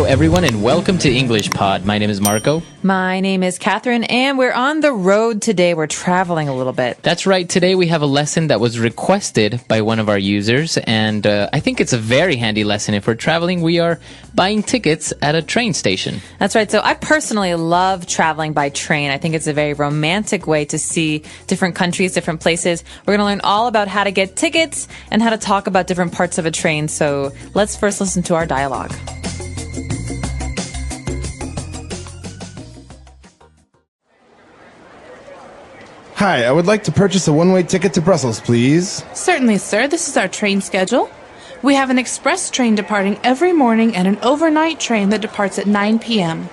everyone, and welcome to English Pod. My name is Marco. My name is Catherine, and we're on the road today. We're traveling a little bit. That's right. Today we have a lesson that was requested by one of our users, and I think it's a very handy lesson. If we're traveling, we are buying tickets at a train station. That's right. So I personally love traveling by train. I think it's a very romantic way to see different countries, different places. We're going to learn all about how to get tickets and how to talk about different parts of a train. So let's first listen to our dialogue. Hi, I would like to purchase a one-way ticket to Brussels, please. Certainly, sir. This is our train schedule. We have an express train departing every morning and an overnight train that departs at 9 p.m.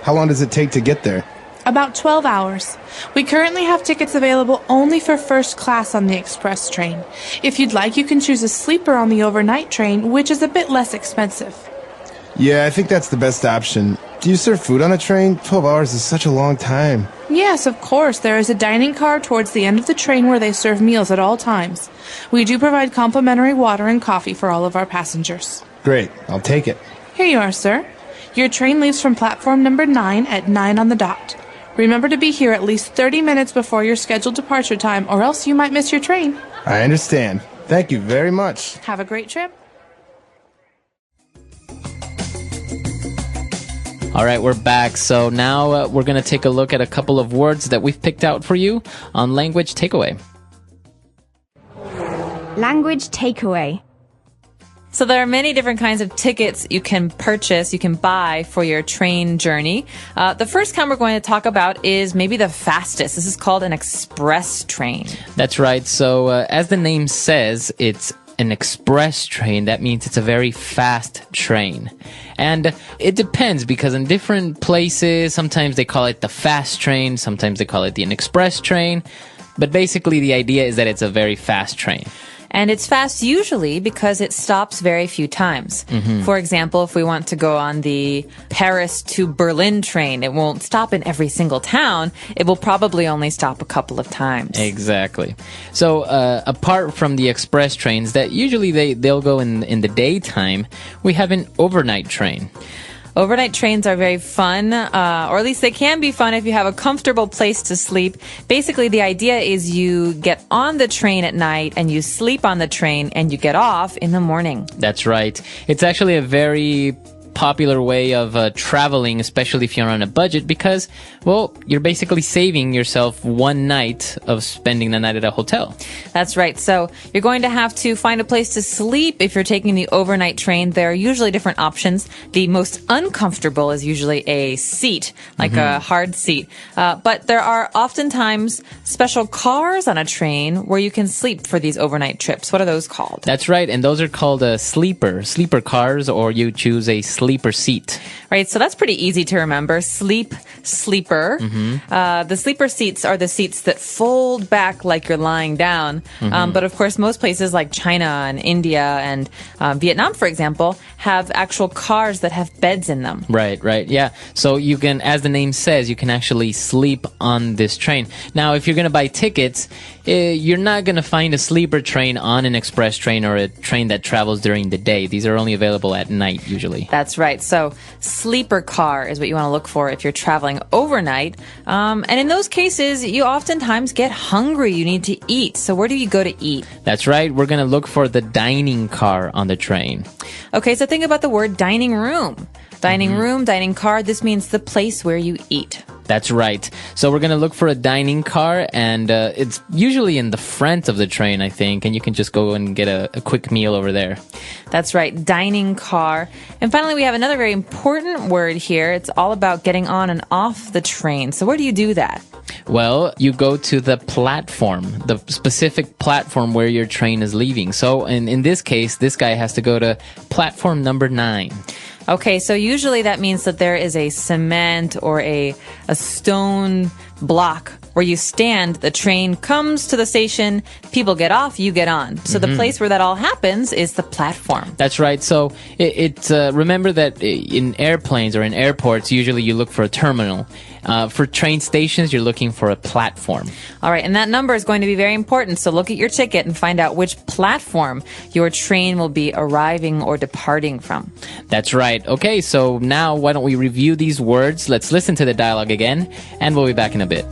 How long does it take to get there? About 12 hours. We currently have tickets available only for first class on the express train. If you'd like, you can choose a sleeper on the overnight train, which is a bit less expensive. Yeah, I think that's the best option. Do you serve food on a train? 12 hours is such a long time. Yes, of course. There is a dining car towards the end of the train where they serve meals at all times. We do provide complimentary water and coffee for all of our passengers. Great, I'll take it. Here you are, sir. Your train leaves from platform number 9 at 9 on the dot. Remember to be here at least 30 minutes before your scheduled departure time, or else you might miss your train. I understand. Thank you very much. Have a great trip. All right, we're back. So now we're going to take a look at a couple of words that we've picked out for you on Language Takeaway. Language takeaway. So there are many different kinds of tickets you can purchase, you can buy for your train journey. The first kind we're going to talk about is maybe the fastest. This is called an express train. That's right. So as the name says, it's an express train. That means it's a very fast train. And it depends, because in different places, sometimes they call it the fast train, sometimes they call it the express train. But basically the idea is that it's a very fast train. And it's fast usually because it stops very few times. For example, if we want to go on the Paris to Berlin train, it won't stop in every single town. It will probably only stop a couple of times. Exactly. So apart from the express trains that usually they'll go in the daytime, we have an overnight train. Overnight trains are very fun, or at least they can be fun if you have a comfortable place to sleep. Basically, the idea is you get on the train at night and you sleep on the train and you get off in the morning. That's right. It's actually a very popular way of traveling, especially if you're on a budget, because, well, you're basically saving yourself one night of spending the night at a hotel. That's right. So you're going to have to find a place to sleep if you're taking the overnight train. There are usually different options. The most uncomfortable is usually a seat, like a hard seat. But there are oftentimes special cars on a train where you can sleep for these overnight trips. What are those called? That's right. And those are called sleeper cars, or you choose a sleeper seat. Right, so that's pretty easy to remember. Sleeper. The sleeper seats are the seats that fold back like you're lying down. But of course, most places like China and India and Vietnam, for example, have actual cars that have beds in them. Right, yeah. So you can, as the name says, you can actually sleep on this train. Now, if you're going to buy tickets, you're not going to find a sleeper train on an express train or a train that travels during the day. These are only available at night, usually. That's right. So sleeper car is what you want to look for if you're traveling overnight. And in those cases, you oftentimes get hungry. You need to eat. So where do you go to eat? That's right. We're going to look for the dining car on the train. Okay, so think about the word dining room. Dining room, dining car, this means the place where you eat. That's right. So we're going to look for a dining car, and it's usually in the front of the train, I think, and you can just go and get a quick meal over there. That's right, dining car. And finally, we have another very important word here. It's all about getting on and off the train. So where do you do that? Well, you go to the platform, the specific platform where your train is leaving. So in this case, this guy has to go to platform number 9. Okay, so usually that means that there is a cement or a stone block where you stand, the train comes to the station, people get off, you get on. So the place where that all happens is the platform. That's right. So remember that in airplanes or in airports, usually you look for a terminal. For train stations, you're looking for a platform. All right, and that number is going to be very important. So look at your ticket and find out which platform your train will be arriving or departing from. That's right. Okay, so now why don't we review these words? Let's listen to the dialogue again, and we'll be back in a bit.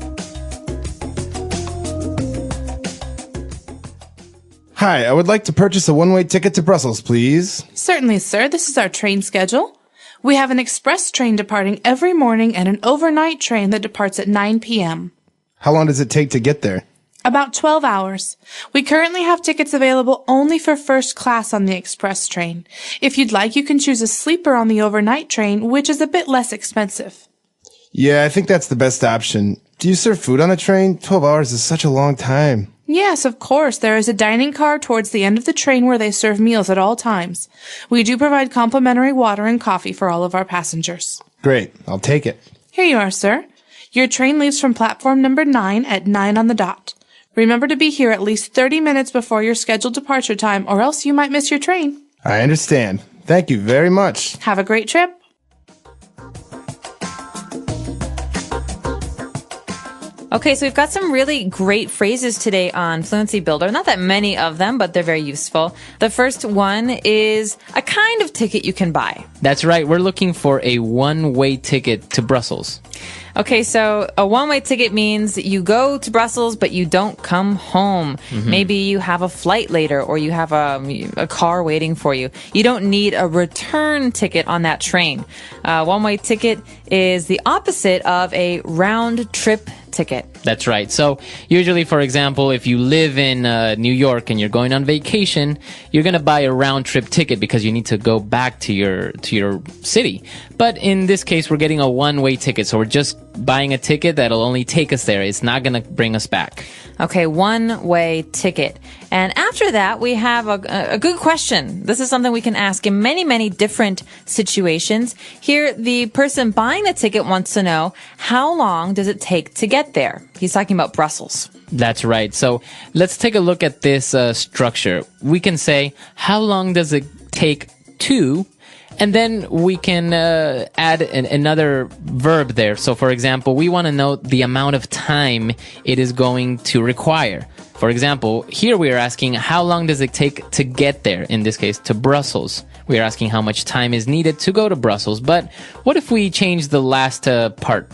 Hi, I would like to purchase a one-way ticket to Brussels, please. Certainly, sir. This is our train schedule. We have an express train departing every morning and an overnight train that departs at 9 p.m. How long does it take to get there? About 12 hours. We currently have tickets available only for first class on the express train. If you'd like, you can choose a sleeper on the overnight train, which is a bit less expensive. Yeah, I think that's the best option. Do you serve food on a train? 12 hours is such a long time. Yes, of course. There is a dining car towards the end of the train where they serve meals at all times. We do provide complimentary water and coffee for all of our passengers. Great, I'll take it. Here you are, sir. Your train leaves from platform number 9 at 9 on the dot. Remember to be here at least 30 minutes before your scheduled departure time, or else you might miss your train. I understand. Thank you very much. Have a great trip. Okay, so we've got some really great phrases today on Fluency Builder. Not that many of them, but they're very useful. The first one is a kind of ticket you can buy. That's right. We're looking for a one-way ticket to Brussels. Okay, so a one-way ticket means you go to Brussels, but you don't come home. Maybe you have a flight later, or you have a car waiting for you. You don't need a return ticket on that train. One-way ticket is the opposite of a round-trip ticket. That's right. So usually, for example, if you live in New York and you're going on vacation, you're going to buy a round-trip ticket because you need to go back to your city. But in this case, we're getting a one-way ticket, so we're just buying a ticket that'll only take us there. It's not going to bring us back. Okay, one-way ticket. And after that, we have a good question. This is something we can ask in many, many different situations. Here, the person buying the ticket wants to know, how long does it take to get there? He's talking about Brussels. That's right. So let's take a look at this structure. We can say, how long does it take to... And then we can add another verb there. So, for example, we want to know the amount of time it is going to require. For example, here we are asking how long does it take to get there, in this case, to Brussels. We are asking how much time is needed to go to Brussels. But what if we change the last part?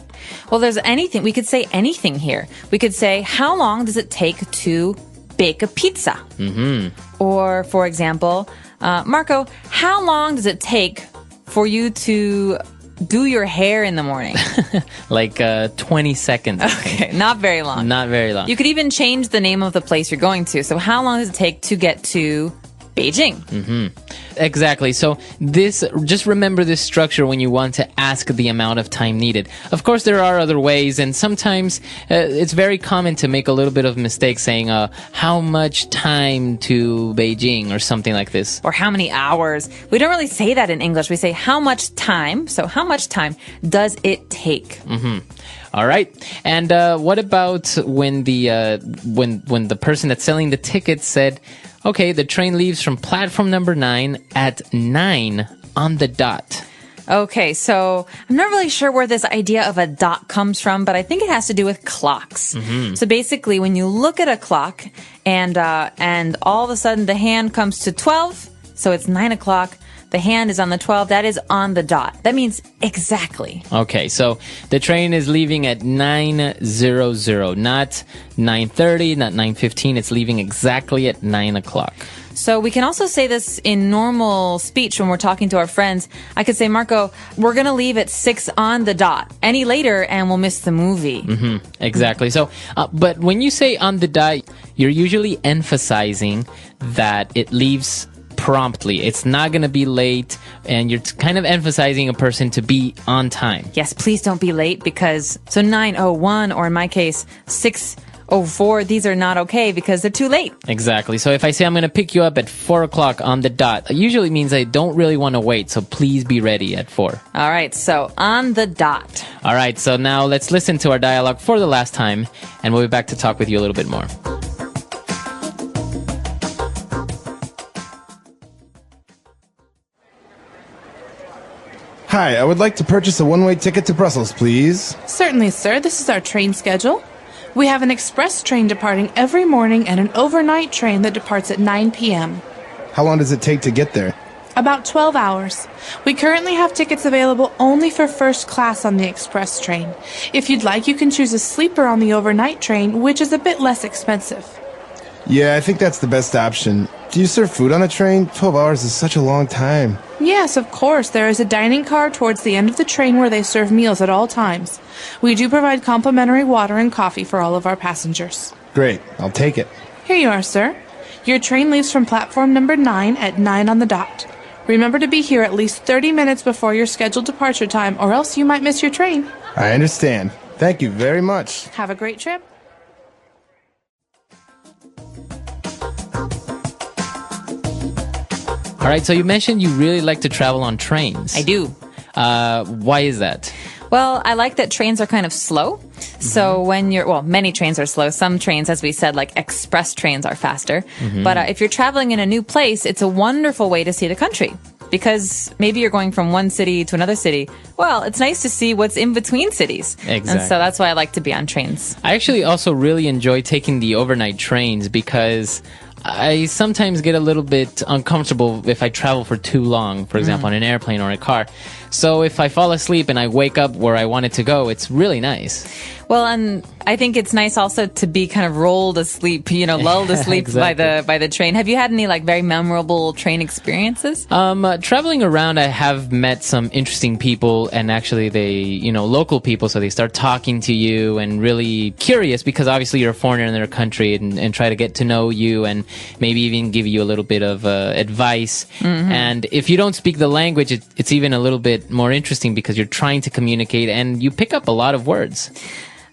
Well, there's anything. We could say anything here. We could say, how long does it take to bake a pizza? Or, for example... Marco, how long does it take for you to do your hair in the morning? Like 20 seconds. Okay, not very long. Not very long. You could even change the name of the place you're going to. So how long does it take to get to Beijing? Exactly. So just remember this structure when you want to ask the amount of time needed. Of course, there are other ways, and sometimes it's very common to make a little bit of mistake saying, how much time to Beijing or something like this. Or how many hours? We don't really say that in English. We say how much time. So how much time does it take? All right. And what about when the person that's selling the ticket said, okay, the train leaves from platform number 9 at 9 on the dot. Okay, so I'm not really sure where this idea of a dot comes from, but I think it has to do with clocks. So basically, when you look at a clock and all of a sudden the hand comes to 12, so it's 9 o'clock, the hand is on the 12, that is on the dot. That means exactly. Okay, so the train is leaving at 9:00, not 9:30, not 9:15. It's leaving exactly at 9 o'clock. So we can also say this in normal speech when we're talking to our friends. I could say, Marco, we're going to leave at 6 on the dot. Any later and we'll miss the movie. Exactly. So, but when you say on the dot, you're usually emphasizing that it leaves promptly. It's not going to be late, and you're kind of emphasizing a person to be on time. Yes, please don't be late because, so 9:01 or in my case, 6:04, these are not okay because they're too late. Exactly. So if I say I'm going to pick you up at 4 o'clock on the dot, it usually means I don't really want to wait, so please be ready at 4. All right, so on the dot. All right, so now let's listen to our dialogue for the last time, and we'll be back to talk with you a little bit more. Hi, I would like to purchase a one-way ticket to Brussels, please. Certainly, sir. This is our train schedule. We have an express train departing every morning and an overnight train that departs at 9 p.m. How long does it take to get there? About 12 hours. We currently have tickets available only for first class on the express train. If you'd like, you can choose a sleeper on the overnight train, which is a bit less expensive. Yeah, I think that's the best option. Do you serve food on a train? 12 hours is such a long time. Yes, of course. There is a dining car towards the end of the train where they serve meals at all times. We do provide complimentary water and coffee for all of our passengers. Great, I'll take it. Here you are, sir. Your train leaves from platform number 9 at 9 on the dot. Remember to be here at least 30 minutes before your scheduled departure time, or else you might miss your train. I understand. Thank you very much. Have a great trip. All right, so you mentioned you really like to travel on trains. I do. Why is that? Well, I like that trains are kind of slow. So when many trains are slow. Some trains, as we said, like express trains are faster. But if you're traveling in a new place, it's a wonderful way to see the country. Because maybe you're going from one city to another city. Well, it's nice to see what's in between cities. Exactly. And so that's why I like to be on trains. I actually also really enjoy taking the overnight trains because I sometimes get a little bit uncomfortable if I travel for too long, for example, on an airplane or a car. So if I fall asleep and I wake up where I wanted to go, it's really nice. Well, and I think it's nice also to be kind of rolled asleep, lulled asleep Exactly. by the train. Have you had any like very memorable train experiences? Traveling around, I have met some interesting people, and actually they, local people, so they start talking to you and really curious because obviously you're a foreigner in their country and try to get to know you and maybe even give you a little bit of advice. And if you don't speak the language, it's even a little bit more interesting because you're trying to communicate and you pick up a lot of words.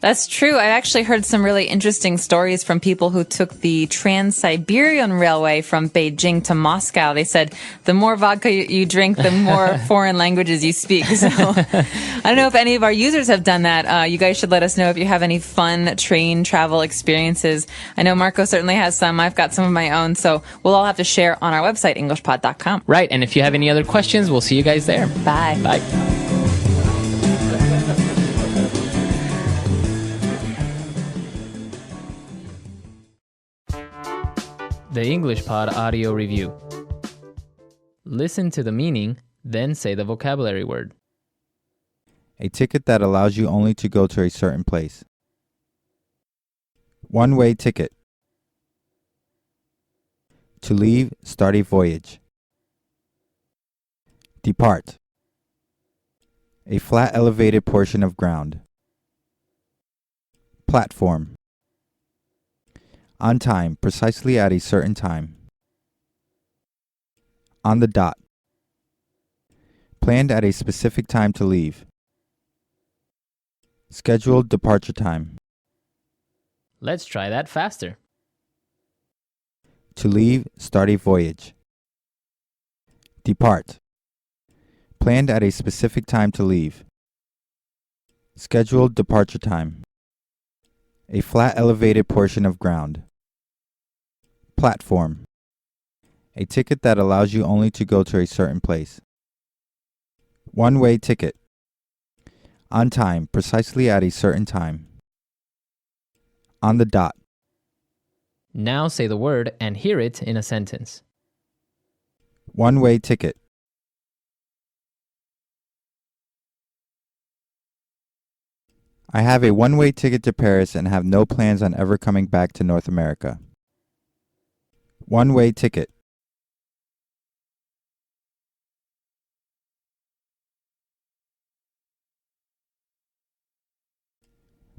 That's true. I actually heard some really interesting stories from people who took the Trans-Siberian Railway from Beijing to Moscow. They said the more vodka you drink, the more foreign languages you speak. So I don't know if any of our users have done that. You guys should let us know if you have any fun train travel experiences. I know Marco certainly has some. I've got some of my own. So we'll all have to share on our website, EnglishPod.com. Right. And if you have any other questions, we'll see you guys there. Bye. Bye. The English Pod Audio Review. Listen to the meaning, then say the vocabulary word. A ticket that allows you only to go to a certain place. One-way ticket. To leave, start a voyage. Depart. A flat elevated portion of ground. Platform. On time, precisely at a certain time. On the dot. Planned at a specific time to leave. Scheduled departure time. Let's try that faster. To leave, start a voyage. Depart. Planned at a specific time to leave. Scheduled departure time. A flat elevated portion of ground. Platform. A ticket that allows you only to go to a certain place. One-way ticket. On time, precisely at a certain time. On the dot. Now say the word and hear it in a sentence. One-way ticket. I have a one-way ticket to Paris and have no plans on ever coming back to North America. One-way ticket.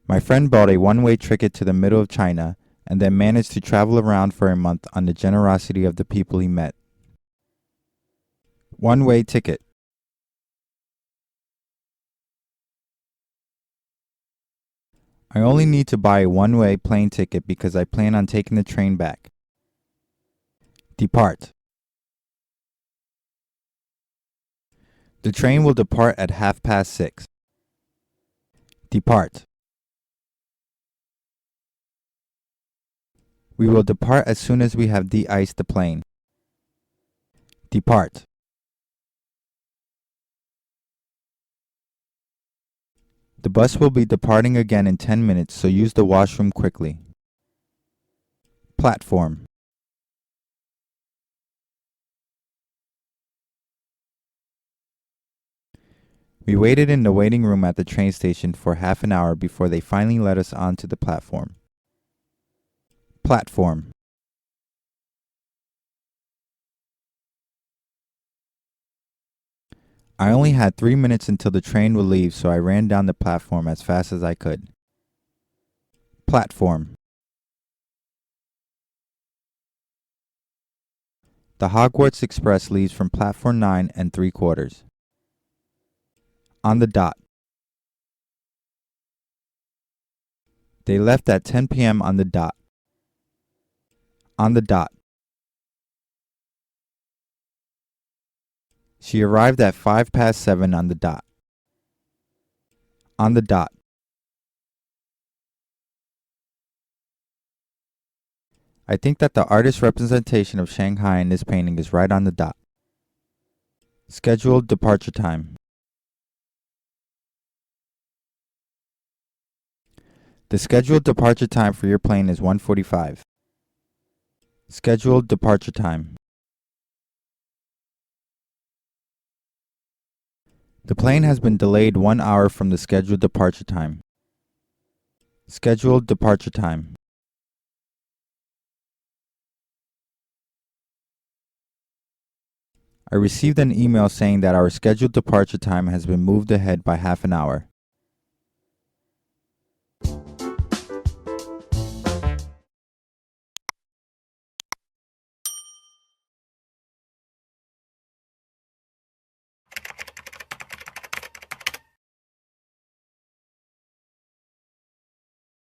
My friend bought a one-way ticket to the middle of China and then managed to travel around for a month on the generosity of the people he met. One-way ticket. I only need to buy a one-way plane ticket because I plan on taking the train back. Depart. The train will depart at 6:30. Depart. We will depart as soon as we have de-iced the plane. Depart. The bus will be departing again in 10 minutes, so use the washroom quickly. Platform. We waited in the waiting room at the train station for half an hour before they finally let us onto the platform. Platform. I only had 3 minutes until the train would leave, so I ran down the platform as fast as I could. Platform. The Hogwarts Express leaves from platform 9 and 3/4. On the dot. They left at 10 p.m. on the dot. On the dot. She arrived at 7:05 on the dot. On the dot. I think that the artist's representation of Shanghai in this painting is right on the dot. Scheduled departure time. The scheduled departure time for your plane is 1:45. Scheduled departure time. The plane has been delayed 1 hour from the scheduled departure time. Scheduled departure time. I received an email saying that our scheduled departure time has been moved ahead by half an hour.